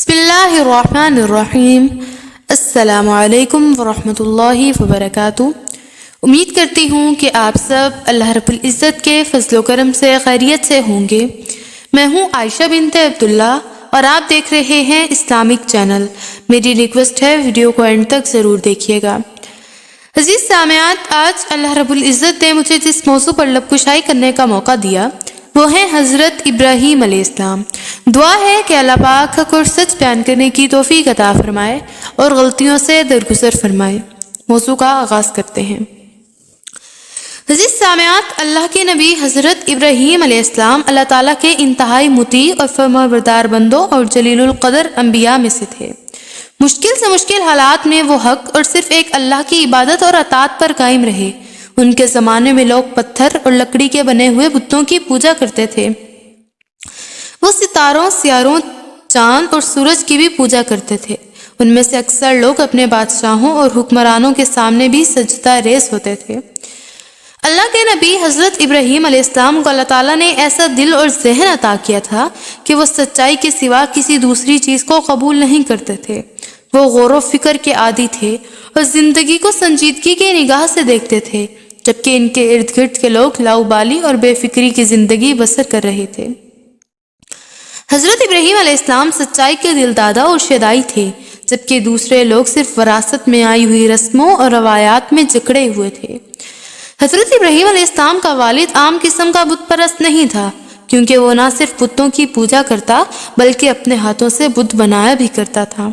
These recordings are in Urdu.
بسم اللہ الرحمن الرحیم۔ السلام علیکم ورحمۃ اللہ وبرکاتہ۔ امید کرتی ہوں کہ آپ سب اللہ رب العزت کے فضل و کرم سے خیریت سے ہوں گے۔ میں ہوں عائشہ بنت عبداللہ اور آپ دیکھ رہے ہیں اسلامک چینل۔ میری ریکویسٹ ہے ویڈیو کو اینڈ تک ضرور دیکھیے گا۔ عزیز سامعات، آج اللہ رب العزت نے مجھے جس موضوع پر لب کشائی کرنے کا موقع دیا وہ ہے حضرت ابراہیم علیہ السلام۔ دعا ہے کہ اللہ پاک حق اور سچ بیان کرنے کی توفیق عطا فرمائے اور غلطیوں سے درگزر فرمائے۔ موضوع کا آغاز کرتے ہیں۔ عزیز سامعات، اللہ کے نبی حضرت ابراہیم علیہ السلام اللہ تعالیٰ کے انتہائی مطیع اور فرمانبردار بندوں اور جلیل القدر انبیاء میں سے تھے۔ مشکل سے مشکل حالات میں وہ حق اور صرف ایک اللہ کی عبادت اور اطاعت پر قائم رہے۔ ان کے زمانے میں لوگ پتھر اور لکڑی کے بنے ہوئے بتوں کی پوجا کرتے تھے۔ وہ ستاروں، سیاروں، چاند اور سورج کی بھی پوجا کرتے تھے۔ ان میں سے اکثر لوگ اپنے بادشاہوں اور حکمرانوں کے سامنے بھی سجدہ ریز ہوتے تھے۔ اللہ کے نبی حضرت ابراہیم علیہ السلام کو اللہ تعالیٰ نے ایسا دل اور ذہن عطا کیا تھا کہ وہ سچائی کے سوا کسی دوسری چیز کو قبول نہیں کرتے تھے۔ وہ غور و فکر کے عادی تھے اور زندگی کو سنجیدگی کی نگاہ سے دیکھتے تھے، جبکہ ان کے ارد گرد کے لوگ لاؤبالی اور بے فکری کی زندگی بسر کر رہے تھے۔ حضرت ابراہیم علیہ السلام سچائی کے دلدادہ اور شیدائی تھے، جبکہ دوسرے لوگ صرف وراثت میں آئی ہوئی رسموں اور روایات میں جکڑے ہوئے تھے۔ حضرت ابراہیم علیہ السلام کا والد عام قسم کا بت پرست نہیں تھا، کیونکہ وہ نہ صرف بتوں کی پوجا کرتا بلکہ اپنے ہاتھوں سے بت بنایا بھی کرتا تھا۔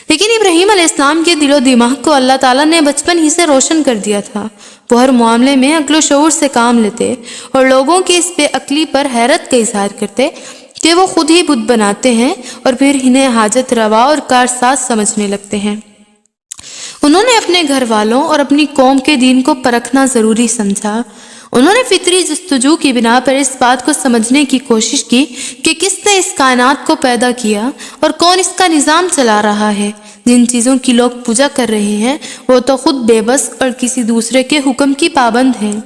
لیکن ابراہیم علیہ السلام کے دل و دماغ کو اللہ تعالیٰ نے بچپن ہی سے روشن کر دیا تھا۔ وہ ہر معاملے میں عقل و شعور سے کام لیتے اور لوگوں کی اس بے عقلی پر حیرت کا اظہار کرتے کہ وہ خود ہی بت بناتے ہیں اور پھر انہیں حاجت روا اور کارساز سمجھنے لگتے ہیں۔ انہوں نے اپنے گھر والوں اور اپنی قوم کے دین کو پرکھنا ضروری سمجھا۔ انہوں نے فطری جستجو کی بنا پر اس بات کو سمجھنے کی کوشش کی کہ کس نے اس کائنات کو پیدا کیا اور کون اس کا نظام چلا رہا ہے۔ جن چیزوں کی لوگ پوجا کر رہے ہیں وہ تو خود بے بس اور کسی دوسرے کے حکم کی پابند ہیں۔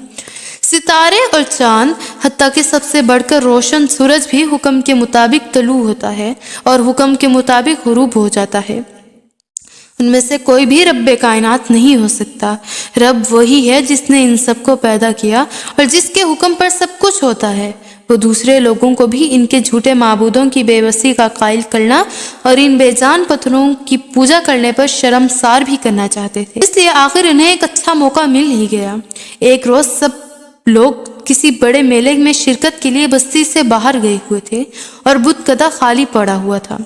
ستارے اور چاند، حتیٰ کہ سب سے بڑھ کر روشن سورج بھی حکم کے مطابق طلوع ہوتا ہے اور حکم کے مطابق غروب ہو جاتا ہے۔ ان میں سے کوئی بھی رب کائنات نہیں ہو سکتا۔ رب وہی ہے جس نے ان سب کو پیدا کیا اور جس کے حکم پر سب کچھ ہوتا ہے۔ وہ دوسرے لوگوں کو بھی ان کے جھوٹے معبودوں کی بے بسی کا قائل کرنا اور ان بے جان پتھروں کی پوجا کرنے پر شرمسار بھی کرنا چاہتے تھے۔ اس لیے آخر انہیں ایک اچھا موقع مل ہی گیا۔ ایک روز سب لوگ کسی بڑے میلے میں شرکت کے لیے بستی سے باہر گئے ہوئے تھے اور بت کدہ خالی پڑا ہوا تھا۔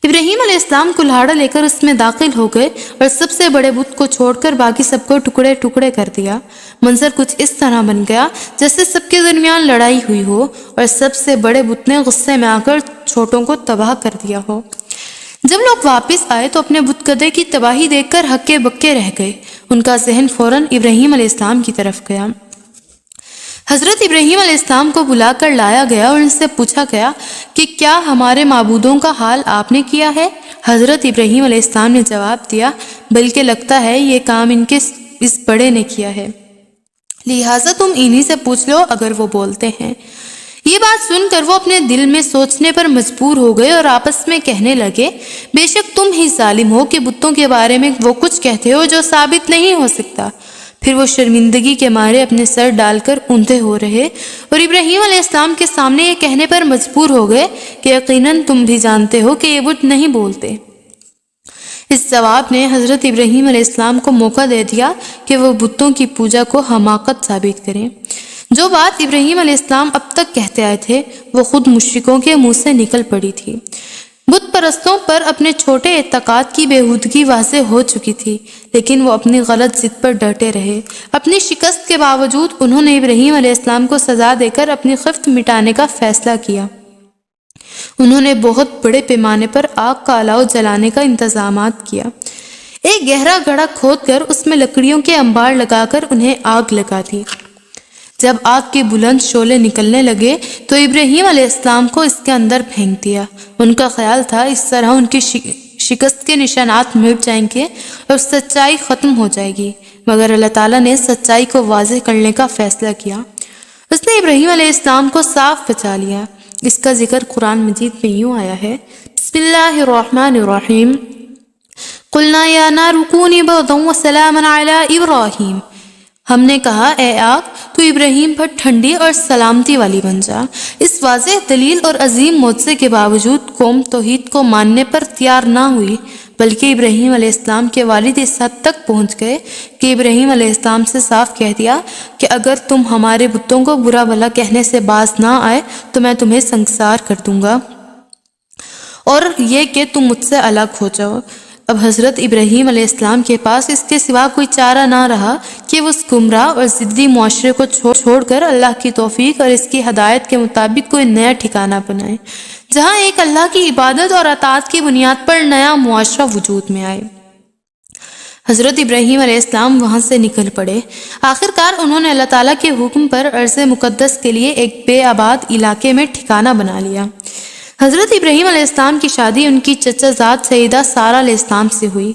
ابراہیم علیہ السلام کلہاڑا لے کر اس میں داخل ہو گئے اور سب سے بڑے بت کو چھوڑ کر باقی سب کو ٹکڑے ٹکڑے کر دیا۔ منظر کچھ اس طرح بن گیا جیسے سب کے درمیان لڑائی ہوئی ہو اور سب سے بڑے بت نے غصے میں آ کر چھوٹوں کو تباہ کر دیا ہو۔ جب لوگ واپس آئے تو اپنے بت کدے کی تباہی دیکھ کر ہکے بکے رہ گئے۔ ان کا ذہن فوراً ابراہیم علیہ السلام کی طرف گیا۔ حضرت ابراہیم علیہ السلام کو بلا کر لایا گیا اور ان سے پوچھا گیا کہ کیا ہمارے معبودوں کا حال آپ نے کیا ہے؟ حضرت ابراہیم علیہ السلام نے جواب دیا، بلکہ لگتا ہے یہ کام ان کے اس بڑے نے کیا ہے، لہٰذا تم انہی سے پوچھ لو اگر وہ بولتے ہیں۔ یہ بات سن کر وہ اپنے دل میں سوچنے پر مجبور ہو گئے اور آپس میں کہنے لگے، بے شک تم ہی ظالم ہو کہ بتوں کے بارے میں وہ کچھ کہتے ہو جو ثابت نہیں ہو سکتا۔ پھر وہ شرمندگی کے مارے اپنے سر ڈال کر اونھے ہو رہے اور ابراہیم علیہ السلام کے سامنے یہ کہنے پر مجبور ہو گئے کہ یقیناً تم بھی جانتے ہو کہ یہ بت نہیں بولتے۔ اس جواب نے حضرت ابراہیم علیہ السلام کو موقع دے دیا کہ وہ بتوں کی پوجا کو حماقت ثابت کریں۔ جو بات ابراہیم علیہ السلام اب تک کہتے آئے تھے وہ خود مشرکوں کے منہ سے نکل پڑی تھی۔ بت پرستوں پر اپنے چھوٹے اعتقاد کی بےہودگی واضح ہو چکی تھی، لیکن وہ اپنی غلط ضد پر ڈٹے رہے۔ اپنی شکست کے باوجود انہوں نے ابراہیم علیہ السلام کو سزا دے کر اپنی خفت مٹانے کا فیصلہ کیا۔ انہوں نے بہت بڑے پیمانے پر آگ کا الاؤ جلانے کا انتظامات کیا۔ ایک گہرا گڑھا کھود کر اس میں لکڑیوں کے انبار لگا کر انہیں آگ لگا دی۔ جب آگ کے بلند شعلے نکلنے لگے تو ابراہیم علیہ السلام کو اس کے اندر پھینک دیا۔ ان کا خیال تھا اس طرح ان کی شکست کے نشانات مٹ جائیں گے اور سچائی ختم ہو جائے گی، مگر اللہ تعالیٰ نے سچائی کو واضح کرنے کا فیصلہ کیا۔ اس نے ابراہیم علیہ السلام کو صاف بچا لیا۔ اس کا ذکر قرآن مجید میں یوں آیا ہے، بسم اللہ الرحمن الرحیم قلنا یا نار کونی بردا وسلاما علی ابراہیم، ہم نے کہا اے آگ تو ابراہیم پر ٹھنڈی اور سلامتی والی بن جا۔ اس واضح دلیل اور عظیم معجزے کے باوجود قوم توحید کو ماننے پر تیار نہ ہوئی، بلکہ ابراہیم علیہ السلام کے والد اس حد تک پہنچ گئے کہ ابراہیم علیہ السلام سے صاف کہہ دیا کہ اگر تم ہمارے بتوں کو برا بھلا کہنے سے باز نہ آئے تو میں تمہیں سنگسار کر دوں گا، اور یہ کہ تم مجھ سے الگ ہو جاؤ۔ اب حضرت ابراہیم علیہ السلام کے پاس اس کے سوا کوئی چارہ نہ رہا کہ وہ اس گمراہ اور ضدی معاشرے کو چھوڑ کر اللہ کی توفیق اور اس کی ہدایت کے مطابق کوئی نیا ٹھکانہ بنائے، جہاں ایک اللہ کی عبادت اور اطاعت کی بنیاد پر نیا معاشرہ وجود میں آئے۔ حضرت ابراہیم علیہ السلام وہاں سے نکل پڑے۔ آخر کار انہوں نے اللہ تعالیٰ کے حکم پر ارض مقدس کے لیے ایک بے آباد علاقے میں ٹھکانہ بنا لیا۔ حضرت ابراہیم علیہ السلام کی شادی ان کی چچا زاد سیدہ سارہ علیہ السلام سے ہوئی۔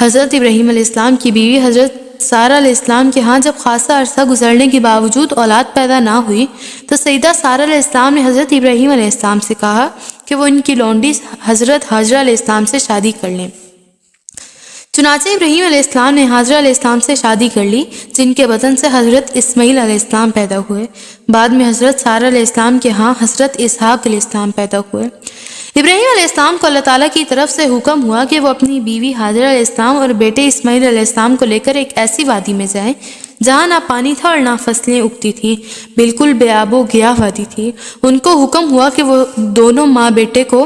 حضرت ابراہیم علیہ السلام کی بیوی حضرت سارہ علیہ السلام کے ہاں جب خاصا عرصہ گزرنے کے باوجود اولاد پیدا نہ ہوئی تو سیدہ سارہ علیہ السلام نے حضرت ابراہیم علیہ السلام سے کہا کہ وہ ان کی لونڈی حضرت حاجرہ علیہ السلام سے شادی کر لیں۔ چنانچہ ابراہیم علیہ السلام نے حاجرہ علیہ السلام سے شادی کر لی، جن کے بدن سے حضرت اسماعیل علیہ السلام پیدا ہوئے۔ بعد میں حضرت سارہ علیہ السلام کے ہاں حضرت اسحاق علیہ السلام پیدا ہوئے۔ ابراہیم علیہ السلام کو اللہ تعالیٰ کی طرف سے حکم ہوا کہ وہ اپنی بیوی حاجرہ علیہ السلام اور بیٹے اسماعیل علیہ السلام کو لے کر ایک ایسی وادی میں جائیں جہاں نہ پانی تھا اور نہ فصلیں اگتی تھیں، بالکل بے آب و گیاہ وادی تھی۔ ان کو حکم ہوا کہ وہ دونوں ماں بیٹے کو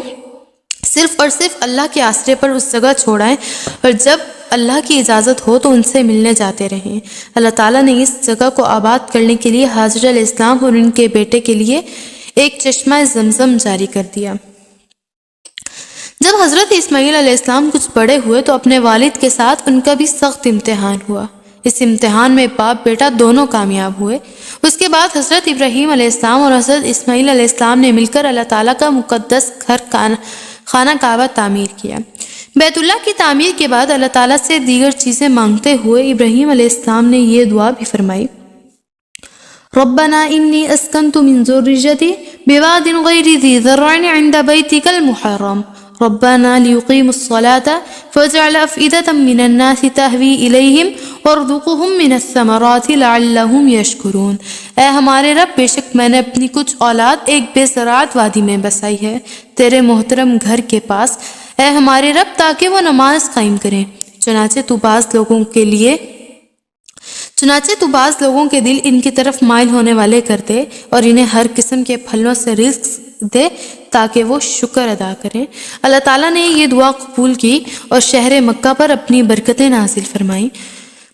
صرف اور صرف اللہ کے آسرے پر اس جگہ چھوڑائیں اور جب اللہ کی اجازت ہو تو ان سے ملنے جاتے رہیں۔ اللہ تعالیٰ نے اس جگہ کو آباد کرنے کے لیے حاجرہ علیہ السلام اور ان کے بیٹے کے لیے ایک چشمہ زمزم جاری کر دیا۔ جب حضرت اسماعیل علیہ السلام کچھ بڑے ہوئے تو اپنے والد کے ساتھ ان کا بھی سخت امتحان ہوا۔ اس امتحان میں باپ بیٹا دونوں کامیاب ہوئے۔ اس کے بعد حضرت ابراہیم علیہ السلام اور حضرت اسماعیل علیہ السلام نے مل کر اللہ تعالیٰ کا مقدس گھر خانہ کعبہ تعمیر کیا۔ بیت اللہ کی تعمیر کے بعد اللہ تعالیٰ سے دیگر چیزیں مانگتے ہوئے ابراہیم علیہ السلام نے یہ دعا بھی فرمائی: ربنا انی اسکنت من ذریتی بواد غیر ذی زرع عند بیتک المحرم ربنا لیقیموا الصلاة فاجعل افئدة من الناس تہوی الیہم وارزقہم من الثمرات لعلہم یشکرون۔ اے ہمارے رب، بے شک میں نے اپنی کچھ اولاد ایک بے زراعت وادی میں بسائی ہے تیرے محترم گھر کے پاس، اے ہمارے رب، تاکہ وہ نماز قائم کریں۔ چنانچہ تو بعض لوگوں کے دل ان کی طرف مائل ہونے والے کر دے اور انہیں ہر قسم کے پھلوں سے رزق دے تاکہ وہ شکر ادا کریں۔ اللہ تعالیٰ نے یہ دعا قبول کی اور شہر مکہ پر اپنی برکتیں نازل فرمائیں۔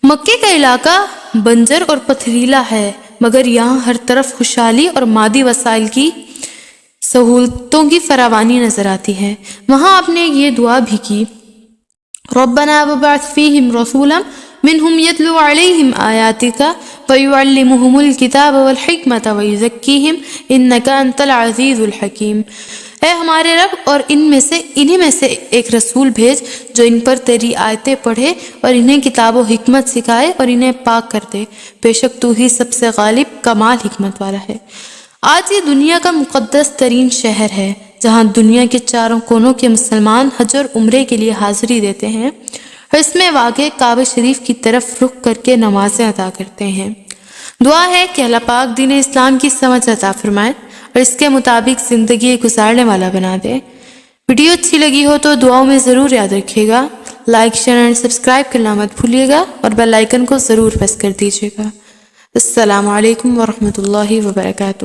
مکے کا علاقہ بنجر اور پتھریلا ہے، مگر یہاں ہر طرف خوشحالی اور مادی وسائل کی سہولتوں کی فراوانی نظر آتی ہے۔ وہاں آپ نے یہ دعا بھی کی: ربنا وابعث فیہم رسولا منہم یتلو علیہم آیاتک ویعلمہم الکتاب والحکمت ویزکیہم انک انت العزیز الحکیم۔ اے ہمارے رب، اور انہی میں سے ایک رسول بھیج جو ان پر تیری آیتیں پڑھے اور انہیں کتاب و حکمت سکھائے اور انہیں پاک کر دے، بے شک تو ہی سب سے غالب کمال حکمت والا ہے۔ آج یہ دنیا کا مقدس ترین شہر ہے جہاں دنیا کے چاروں کونوں کے مسلمان حج اور عمرے کے لیے حاضری دیتے ہیں اور اس میں واقع کعبہ شریف کی طرف رخ کر کے نمازیں ادا کرتے ہیں۔ دعا ہے کہ اللہ پاک دین اسلام کی سمجھ عطا فرمائے اور اس کے مطابق زندگی گزارنے والا بنا دے۔ ویڈیو اچھی لگی ہو تو دعاؤں میں ضرور یاد رکھیے گا، لائک شیئر اینڈ سبسکرائب کرنا مت بھولیے گا اور بیل آئیکن کو ضرور پریس کر دیجیے گا۔ السلام علیکم ورحمۃ اللہ وبرکاتہ۔